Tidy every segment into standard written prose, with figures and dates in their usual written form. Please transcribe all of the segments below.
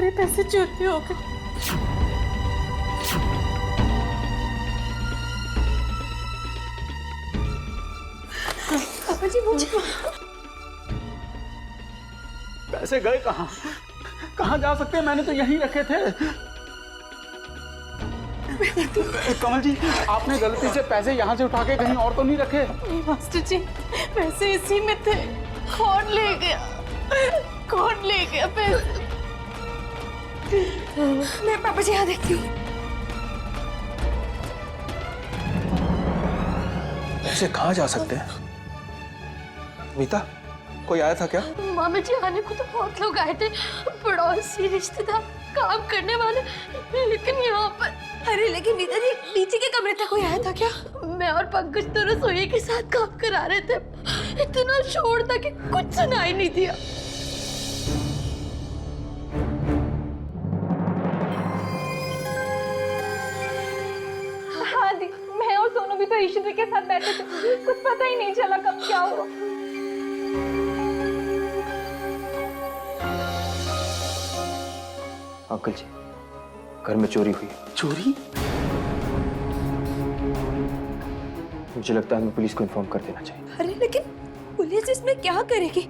सारे पैसे चोरी हो गए। पापा जी मुझे पैसे गए कहाँ? कहाँ जा सकते हैं? मैंने तो यहीं रखे थे। कमल जी, आपने गलती से पैसे यहाँ से उठा के कहीं और तो नहीं रखे? नहीं मास्टर जी, पैसे इसी में थे। कौन ले गया? कौन ले गया पैसे? मैं पापा जी यहाँ देखती हूँ। पैसे कहाँ जा सकते हैं? मीता, कोई आया था क्या? मामा जी आने को तो बहुत लोग आए थे, पड़ोसी, रिश्तेदार, काम करने वाले, लेकिन यहाँ पर। अरे लेकिन मीता जी, नीचे के कमरे तक कोई आया था क्या? मैं और पंकज तो रसोई के साथ काम करा रहे थे। इतना शोर था कि कुछ सुनाई नहीं दिया। हाँ दी, मैं और सोनू भी तो ईश्वर के साथ बैठे थे, कुछ पता ही नहीं चला कब क्या हुआ। अंकल जी, घर में चोरी हुई। चोरी? मुझे लगता है हमें पुलिस को इन्फॉर्म कर देना चाहिए। अरे लेकिन पुलिस इसमें क्या करेगी?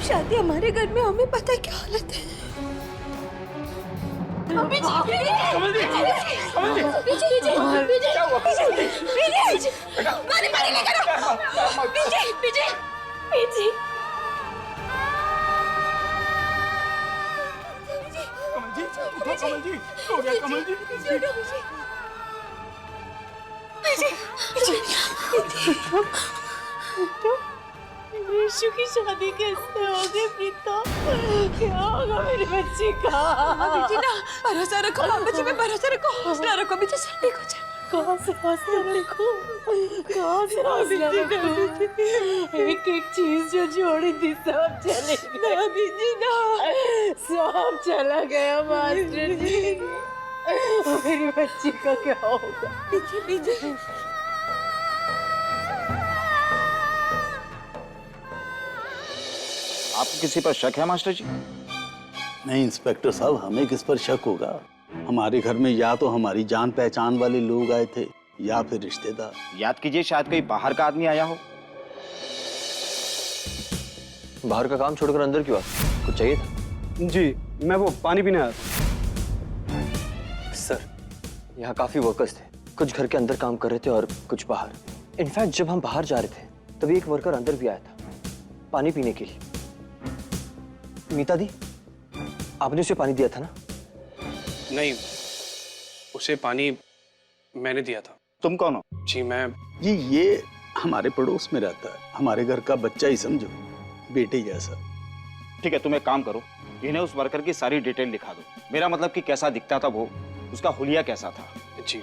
शादी हमारे घर में, हमें पता है क्या हालत है। कमल जी, हो गया कमल जी। यीशु की शादी कैसे हो गई प्रीता? क्या होगा मेरी बच्ची का? बीजी ना, भरोसा रखो पापा जी पे, भरोसा रखो, हौसला रखो बीजी, सब ठीक हो जाए। कहाँ से हौसला रखो? कहाँ से हौसला रखो? एक एक चीज जो जोड़ी थी सब चले गए। ना बीजी ना, सब चला गया मास्टर जी। मेरी बच्ची का क्या होगा? बीजी बीजी आपको किसी पर शक है मास्टर जी? नहीं इंस्पेक्टर साहब, हमें किस पर शक होगा? हमारे घर में या तो हमारी जान पहचान वाले लोग आए थे या फिर रिश्तेदार। याद कीजिए, शायद कोई बाहर का आदमी आया हो। बाहर का काम छोड़कर अंदर क्यों आया? कुछ चाहिए था? जी, मैं वो पानी पीने आया था। सर, यहाँ काफी वर्कर्स थे। कुछ घर के अंदर काम कर रहे थे और कुछ बाहर। इनफैक्ट जब हम बाहर जा रहे थे तभी एक वर्कर अंदर भी आया था पानी पीने के लिए। मीता दी, आपने उसे पानी दिया था ना? नहीं, उसे पानी मैंने दिया था। तुम कौन हो? जी मैं जी ये हमारे पड़ोस में रहता है, हमारे घर का बच्चा ही समझो, बेटे जैसा। ठीक है, तुम एक काम करो, इन्हें उस वर्कर की सारी डिटेल लिखा दो। मेरा मतलब कि कैसा दिखता था वो, उसका हुलिया कैसा था। जी।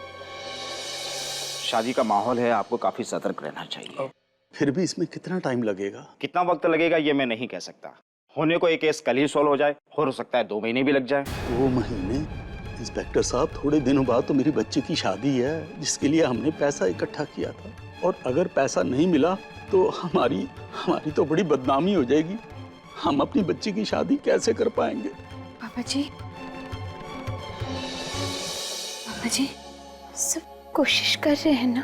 शादी का माहौल है, आपको काफी सतर्क रहना चाहिए। फिर भी इसमें कितना टाइम लगेगा? कितना वक्त लगेगा ये मैं नहीं कह सकता। होने को एक केस कल ही सॉल्व हो जाए, हो सकता है 2 महीने भी लग जाए। 2 महीने? इंस्पेक्टर साहब, थोड़े दिनों बाद तो मेरी बच्ची की शादी है जिसके लिए हमने पैसा इकट्ठा किया था, और अगर पैसा नहीं मिला तो हमारी तो बड़ी बदनामी हो जाएगी। हम अपनी बच्ची की शादी कैसे कर पाएंगे? पापा जी सब कोशिश कर रहे हैं ना,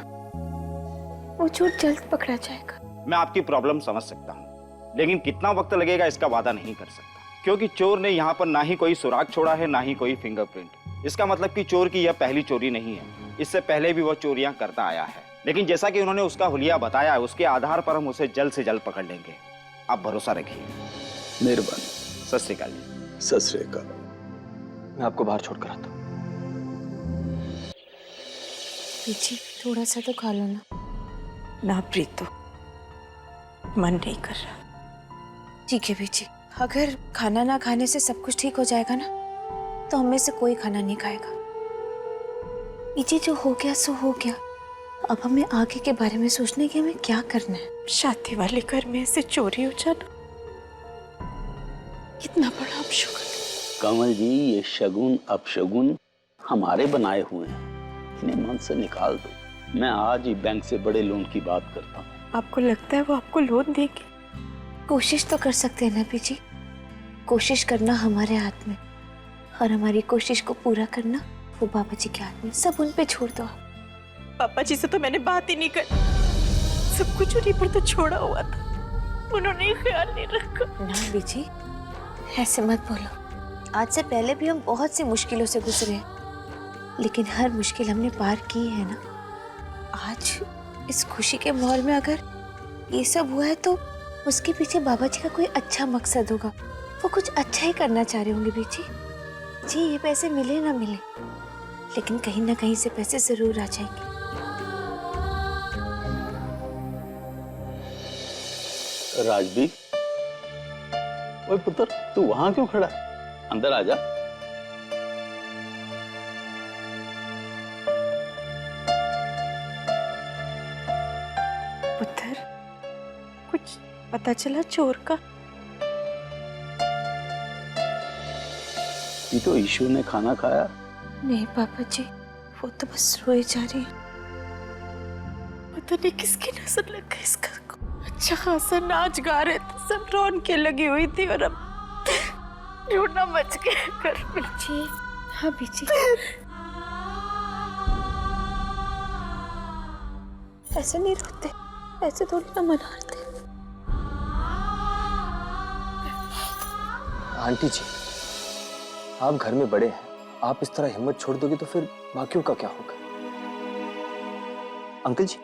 वो चोर जल्द पकड़ा जाएगा। मैं आपकी प्रॉब्लम समझ सकता हूँ, लेकिन कितना वक्त लगेगा इसका वादा नहीं कर सकता, क्योंकि चोर ने यहाँ पर ना ही कोई सुराग छोड़ा है, ना ही कोई फिंगरप्रिंट। इसका मतलब कि चोर की यह पहली चोरी नहीं है, इससे पहले भी वह चोरियां करता आया है। लेकिन जैसा कि उन्होंने उसका हुलिया बताया, उसके आधार पर हम उसे जल्द से जल्द पकड़ लेंगे। आप भरोसा रखिए। मेहरबानी। सत श्री अकाल जी। सत श्री अकाल। मैं आपको बाहर छोड़कर आता हूँ। पीछे थोड़ा सा तो खा लो ना। ना प्रीतो, मन नहीं कर रहा। ठीक है बीजी, अगर खाना ना खाने से सब कुछ ठीक हो जाएगा ना, तो हमें से कोई खाना नहीं खाएगा। बीजी जो हो गया सो हो गया, अब हमें आगे के बारे में सोचने की हमें क्या करना है। शादी वाले घर में ऐसे चोरी हो जाना कितना बड़ा अपशगुन। कमल जी, ये शगुन अपशगुन हमारे बनाए हुए हैं, इन्हें मन से निकाल दो। मैं आज ही बैंक से बड़े लोन की बात करता हूँ। आपको लगता है वो आपको लोन देगी? कोशिश तो कर सकते हैं ना बीजी, कोशिश करना हमारे हाथ में। और हमारी कोशिश को पूरा करना वो बाबा जी के हाथ में, सब उन पे छोड़ दो। पापा जी से तो मैंने बात ही नहीं कर, सब कुछ उन्हीं पर तो छोड़ा हुआ था, उन्होंने ख्याल नहीं रखा। ना बीजी, ऐसे मत बोलो। आज से पहले भी हम बहुत सी मुश्किलों से गुजरे हैं, लेकिन हर मुश्किल हमने पार की है ना। आज इस खुशी के माहौल में अगर ये सब हुआ है तो उसके पीछे बाबा जी का कोई अच्छा मकसद होगा, वो कुछ अच्छा ही करना चाह रहे होंगे बीजी। जी ये पैसे मिले ना मिले, लेकिन कहीं ना कहीं से पैसे जरूर आ जाएंगे। राजबीर, ओए पुत्र, तू वहां क्यों खड़ा है? अंदर आ जा। पुत्र, कुछ पता चला चोर का? ये तो ईशु ने खाना खाया। नहीं पापा जी, वो तो बस रोए जा रही है। पता नहीं किसकी नजर लग गई इसका। अच्छा खासा नाच गा रहे थे, सब रौनकें लगी हुई थी और अब ढूंढना मच गया घर में। जी हाँ बीजी, ऐसे नहीं रोते, ऐसे थोड़ी ना मनाते। आंटी जी, आप घर में बड़े हैं, आप इस तरह हिम्मत छोड़ दोगे तो फिर बाकियों का क्या होगा? अंकल जी,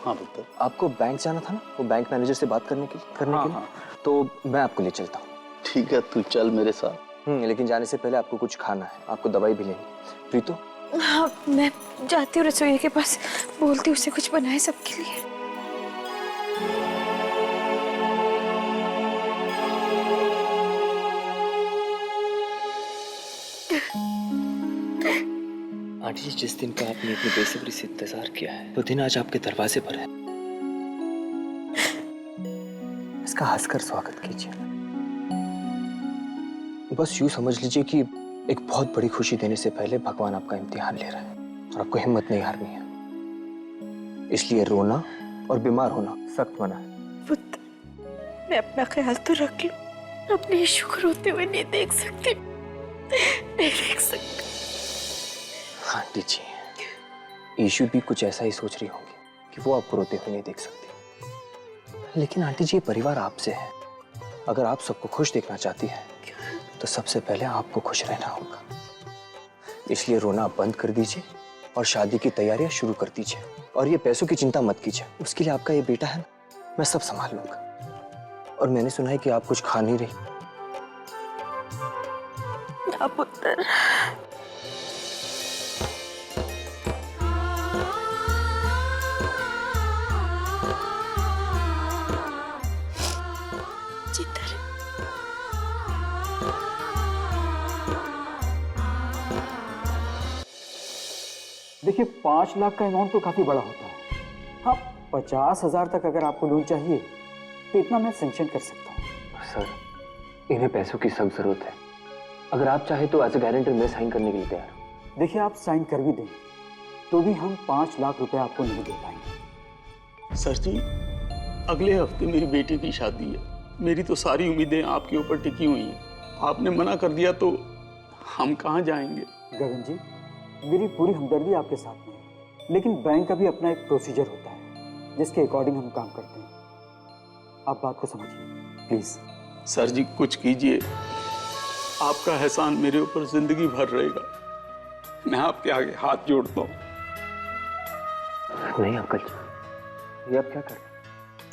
हाँ पुत्र। आपको बैंक जाना था ना, वो बैंक मैनेजर से बात करने के लिए। हाँ। तो मैं आपको ले चलता हूँ। ठीक है, तू चल मेरे साथ। लेकिन जाने से पहले आपको कुछ खाना है, आपको दवाई भी लेनी। प्रीतो, हाँ मैं जाती हूँ रसोई के पास, बोलती हूँ उसे कुछ बनाए सबके लिए। आंटी जी, जिस दिन का आपने इतनी बेसब्री से इंतजार किया है, वो दिन आज आपके दरवाजे पर है। इसका हंसकर स्वागत कीजिए। बस यूं समझ लीजिए कि एक बहुत बड़ी खुशी देने से पहले भगवान आपका इम्तिहान ले रहा है और आपको हिम्मत नहीं हारनी है। इसलिए रोना और बीमार होना सख्त मना है। पुत्र, मैं अपना ख्याल तो रख लूं, अपने ईशु को रोते हुए नहीं देख सकती, नहीं देख सकती। आंटी जी, ईशु भी कुछ ऐसा ही सोच रही होंगी कि वो आपको रोते हुए नहीं देख सकती। लेकिन आंटी जी, ये परिवार आपसे है। अगर आप सबको खुश देखना चाहती है तो सबसे पहले आपको खुश रहना होगा। इसलिए रोना बंद कर दीजिए और शादी की तैयारियां शुरू कर दीजिए। और ये पैसों की चिंता मत कीजिए, उसके लिए आपका ये बेटा है ना, मैं सब संभाल लूंगा। और मैंने सुना है कि आप कुछ खा नहीं रही। ना पुत्र, देखिए 5 लाख का अमाउंट तो काफ़ी बड़ा होता है। हाँ 50,000 तक अगर आपको लोन चाहिए तो इतना मैं सेंक्शन कर सकता हूँ। सर, इन्हें पैसों की सख्त जरूरत है। अगर आप चाहे तो एज ए गारंटर मैं साइन करने के लिए तैयार हूँ। देखिए आप साइन कर भी दें तो भी हम 5 लाख रुपए आपको नहीं दे पाएंगे। सर जी, अगले हफ्ते मेरी बेटी की शादी है। मेरी तो सारी उम्मीदें आपके ऊपर टिकी हुई हैं। आपने मना कर दिया तो हम कहाँ जाएंगे? गगन जी, मेरी पूरी हमदर्दी आपके साथ में है, लेकिन बैंक का भी अपना एक प्रोसीजर होता है जिसके अकॉर्डिंग हम काम करते हैं। आप बात को समझिए प्लीज। सर जी कुछ कीजिए, आपका एहसान मेरे ऊपर जिंदगी भर रहेगा। मैं आपके आगे हाथ जोड़ता हूँ। नहीं अंकल जी, ये आप क्या कर रहे हैं?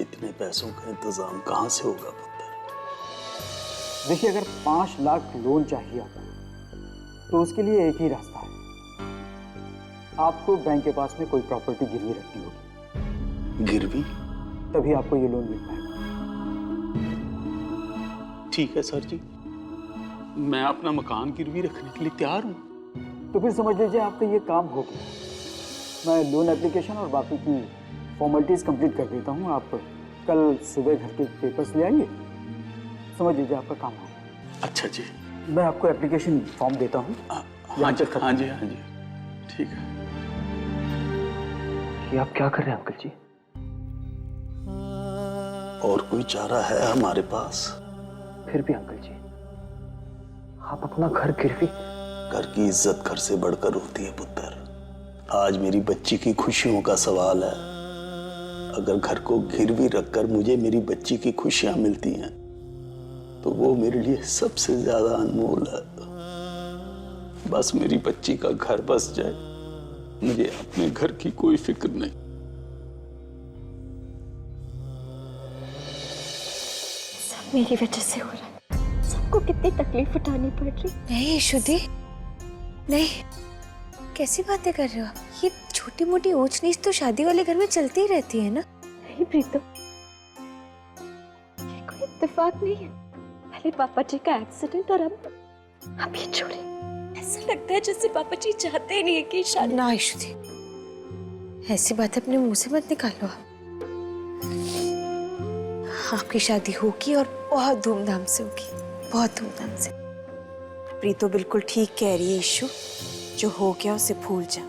इतने पैसों का इंतजाम कहाँ से होगा पुत्र? देखिए अगर 5 लाख लोन चाहिए आपको तो उसके लिए एक ही रास्ता है, आपको बैंक के पास में कोई प्रॉपर्टी गिरवी रखनी होगी। गिरवी? तभी आपको ये लोन मिल पाएगा। ठीक है सर जी, मैं अपना मकान गिरवी रखने के लिए तैयार हूँ। तो फिर समझ लीजिए आपका ये काम हो गया। मैं लोन एप्लीकेशन और बाकी की फॉर्मेलिटीज़ कंप्लीट कर देता हूँ। आप कल सुबह घर के पेपर्स ले आइए, समझ लीजिए आपका काम हो गया। अच्छा जी, मैं आपको एप्लीकेशन फॉर्म देता हूँ। हाँ जी, हाँ जी, हाँ जी, ठीक है। ये आप क्या कर रहे हैं अंकल जी? और कोई चारा है हमारे पास? फिर भी अंकल जी, आप अपना घर गिरवी घर की इज्जत घर से बढ़कर होती है पुत्र। आज मेरी बच्ची की खुशियों का सवाल है। अगर घर को गिरवी रखकर मुझे मेरी बच्ची की खुशियां मिलती हैं तो वो मेरे लिए सबसे ज्यादा अनमोल है। बस मेरी बच्ची का घर बस जाए, मुझे अपने घर की कोई फिक्र नहीं। सब मेरी वजह से हो रहा है। सबको कितनी तकलीफ उठानी पड़ रही। नहीं शुद्धि, नहीं, कैसी बातें कर रहे हो आप? ये छोटी मोटी ऊंच नीच तो शादी वाले घर में चलती ही रहती है ना। नहीं प्रीतो, ये कोई इत्तेफाक नहीं है। पहले पापा जी का एक्सीडेंट और अब ये चोरी। ऐसा लगता है जैसे पापा जी चाहते ही नहीं है कि शादी। ना शुद्धि, ऐसी बात अपने मुंह से मत निकालो आप। आपकी शादी होगी और बहुत धूमधाम से होगी, बहुत धूमधाम से। प्रीतो बिल्कुल ठीक कह रही है ईशु। जो हो गया उसे भूल जा।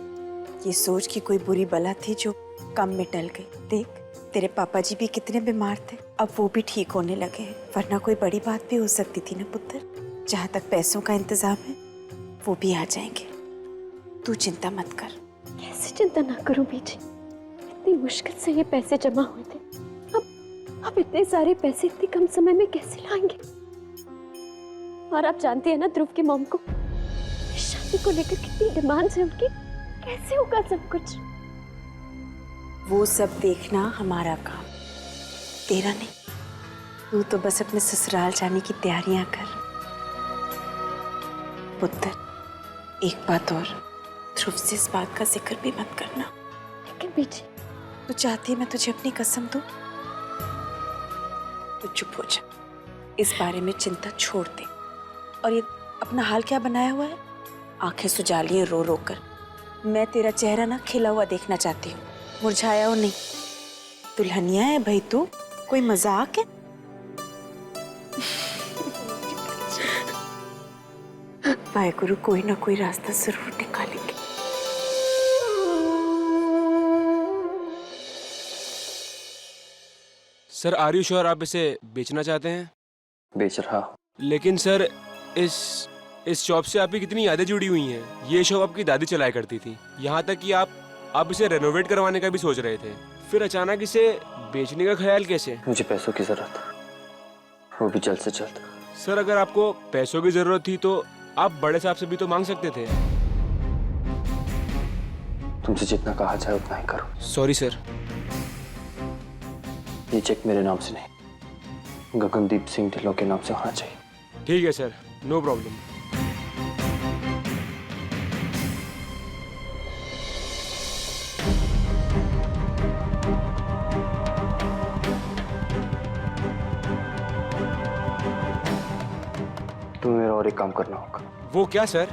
ये सोच कि कोई बुरी बला थी जो कम में टल गई। देख, तेरे पापा जी भी कितने बीमार थे, अब वो भी ठीक होने लगे हैं। वरना कोई बड़ी बात भी हो सकती थी ना पुत्र। जहाँ तक पैसों का इंतजाम है वो भी आ जाएंगे, तू चिंता मत कर। कैसे चिंता ना करूं बीजी? इतनी मुश्किल से ये पैसे जमा हुए थे। अब इतने सारे पैसे इतने कम समय में कैसे लाएंगे? और आप जानती है ना ध्रुव की मॉम को इस शादी को लेकर कितनी डिमांड्स है उनकी। कैसे होगा सब कुछ? वो सब देखना हमारा काम, तेरा नहीं। तू तो बस अपने ससुराल जाने की तैयारियां कर। पुत्र, एक बात और, ध्रुव से इस बात का जिक्र भी मत करना। लेकिन बीजी, तू चाहती है मैं तुझे अपनी कसम दूं? तो चुप हो जा, इस बारे में चिंता छोड़ दे। और ये अपना हाल क्या बनाया हुआ है? आंखें सुजा ली हैं रो रो कर। मैं तेरा चेहरा ना खिला हुआ देखना चाहती हूँ, मुरझाया हो नहीं। दुल्हनिया है भाई तू, कोई मजाक है? वाहेगुरु कोई ना कोई रास्ता जरूर निकालेंगे। सर आर यू श्योर आप इसे बेचना चाहते हैं? बेच रहा। लेकिन सर इस शॉप से आपकी कितनी यादें जुड़ी हुई हैं। ये शॉप आपकी दादी चलाया करती थी। यहाँ तक कि आप इसे रेनोवेट करवाने का भी सोच रहे थे। फिर अचानक इसे बेचने का ख्याल कैसे? मुझे पैसों की जरूरत है, वो भी जल्द से जल्द। सर अगर आपको पैसों की जरूरत थी तो आप बड़े साहब से भी तो मांग सकते थे। तुमसे जितना कहा जाए उतना ही करो। Sorry sir. ये चेक मेरे नाम से नहीं, गगनदीप सिंह ढिल्लों के नाम से होना चाहिए। ठीक है सर, नो प्रॉब्लम। तुम्हें मेरा और एक काम करना होगा। वो क्या सर?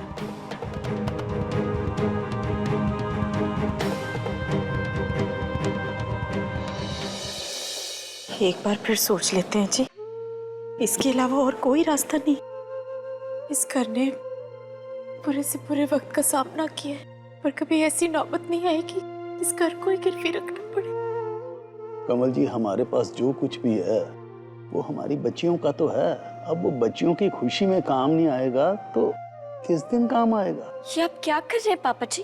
एक बार फिर सोच लेते हैं जी, इसके अलावा और कोई रास्ता नहीं। इस घर ने बुरे से बुरे वक्त का सामना किया है, पर कभी ऐसी नौबत नहीं आई कि इस घर को ही गिरवी रखना पड़े। कमल जी, हमारे पास जो कुछ भी है वो हमारी बच्चियों का तो है। अब वो बच्चियों की खुशी में काम नहीं आएगा तो किस दिन काम आएगा? ये आप क्या कर रहे हैं पापा जी?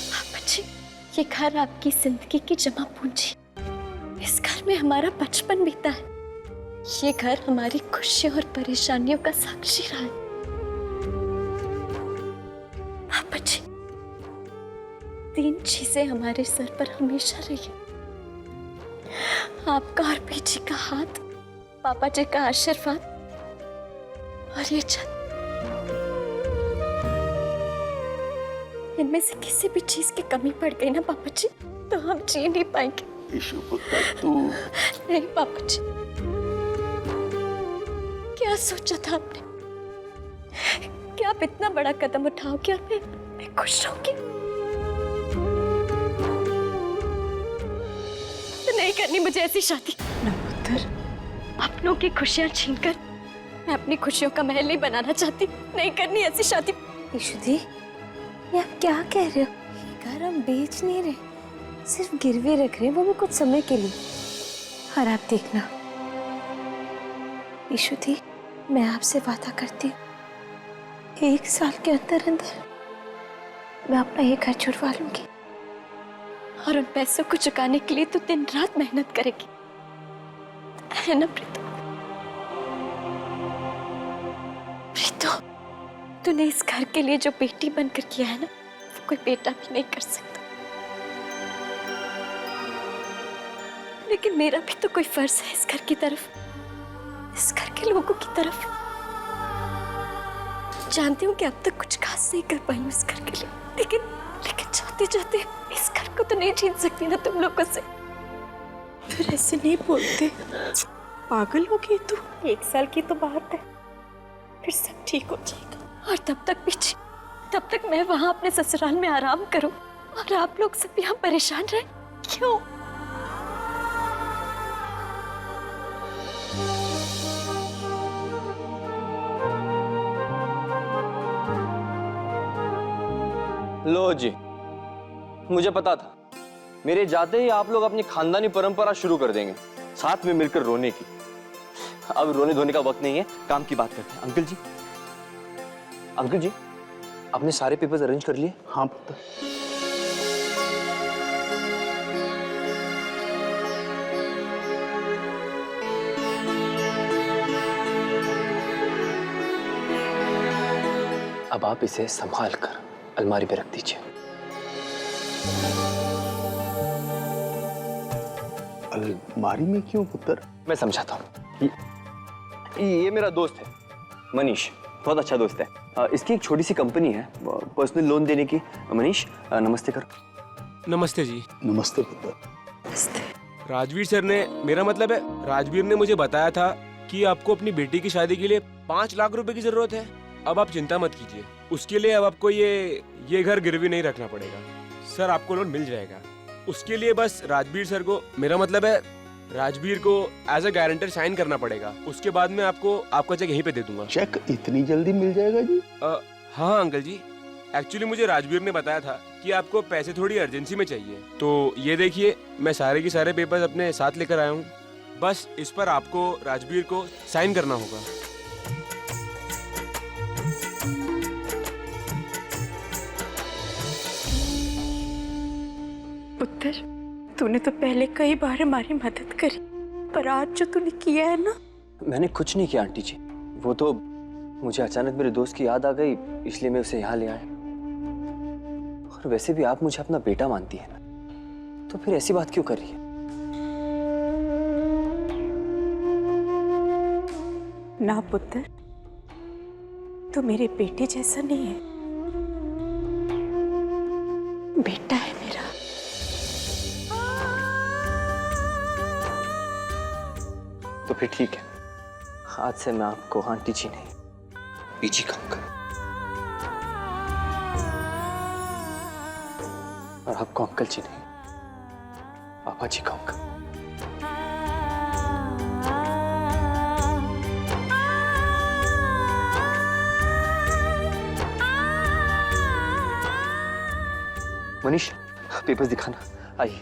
पापा जी, ये घर आपकी जिंदगी की जमा पूंजी। इस घर में हमारा बचपन बीता है। ये घर हमारी खुशियों और परेशानियों का साक्षी रहा है। पापा जी, 3 चीजें हमारे सर पर हमेशा रही है। आपका और पीछे का हाथ, पापा जी का आशीर्वाद और ये छत। इनमें से किसी भी चीज की कमी पड़ गई ना पापा जी तो हम जी नहीं पाएंगे। ईशु पुत्र, तू नहीं पापा जी, क्या सोचा था आपने? क्या आप इतना बड़ा कदम उठाओगे और मैं खुश रहूंगी? नहीं करनी मुझे ऐसी शादी। ना पुत्र, अपनों की खुशियां छीनकर मैं अपनी खुशियों का महल नहीं बनाना चाहती। नहीं करनी ऐसी शादी। ईशुदी, ये आप क्या कह रहे हो? ये घर हम बेच नहीं रहे, सिर्फ गिरवी रख रहे हैं, वो भी कुछ समय के लिए। और आप देखना, ईशु दी, मैं आपसे वादा करती हूँ 1 साल के अंदर अंदर मैं अपना ये घर छुड़वा लूंगी और उन पैसों को चुकाने के लिए तो दिन रात मेहनत करेगी, है ना प्रीतो? प्रीतो, तूने इस घर के लिए जो बेटी बनकर किया है ना, वो कोई बेटा भी नहीं कर सकता। लेकिन मेरा भी तो कोई फर्ज है इस घर की तरफ, इस घर के लोगों की तरफ। जानती हूँ कि अब तक कुछ खास नहीं कर पाई हूँ इस घर के लिए, लेकिन चाहते चाहते इस घर को तो नहीं छीन सकती ना तुम लोगों से। फिर ऐसे नहीं बोलते, पागल हो गई तू। 1 साल की तो बात है, फिर सब ठीक हो जाएगा। और तब तक पीछे, तब तक मैं वहां अपने ससुराल में आराम करूं और आप लोग सब यहाँ परेशान रहे। क्यों? लो जी, मुझे पता था मेरे जाते ही आप लोग अपनी खानदानी परंपरा शुरू कर देंगे, साथ में मिलकर रोने की। अब रोने धोने का वक्त नहीं है, काम की बात करते हैं। अंकल जी, आपने सारे पेपर्स अरेंज कर लिए? हाँ पुत्र। अब आप इसे संभाल कर अलमारी पे रख दीजिए। अलमारी में क्यों पुत्र? मैं समझाता हूँ। ये मेरा दोस्त है मनीष, बहुत अच्छा दोस्त है। इसकी एक छोटी सी कंपनी है पर्सनल लोन देने की। मनीष, नमस्ते करो। नमस्ते जी। नमस्ते पुत्र। राजवीर सर ने, मेरा मतलब है राजवीर ने मुझे बताया था कि आपको अपनी बेटी की शादी के लिए 5 लाख रुपए की जरूरत है। अब आप चिंता मत कीजिए, उसके लिए अब आपको ये घर गिरवी नहीं रखना पड़ेगा सर, आपको लोन मिल जाएगा। उसके लिए बस राजवीर सर को, मेरा मतलब है राजवीर को एज अ गारंटर साइन करना पड़ेगा। उसके बाद में आपको आपका चेक यहीं पे दे दूंगा। चेक इतनी जल्दी मिल जाएगा जी? हाँ अंकल जी, एक्चुअली मुझे राजवीर ने बताया था कि आपको पैसे थोड़ी अर्जेंसी में चाहिए, तो ये देखिए मैं सारे के सारे पेपर्स अपने साथ लेकर आया हूँ। बस इस पर आपको राजवीर को साइन करना होगा। पुत्र, तूने तो पहले कई बार हमारी मदद करी, पर आज जो तूने किया है ना। मैंने कुछ नहीं किया आंटी जी, वो तो मुझे अचानक मेरे दोस्त की याद आ गई, इसलिए मैं उसे यहाँ ले आया। और वैसे भी आप मुझे अपना बेटा मानती है ना, तो फिर ऐसी बात क्यों कर रही है? ना पुत्र, तू मेरे बेटे जैसा नहीं है, बेटा है मेरा। तो फिर ठीक है, आज से मैं आपको आंटी जी नहीं, बीजी कहूंगा, और आपको अंकल जी नहीं, पापा जी कहूंगा। मनीष, पेपर्स दिखाना, आइए।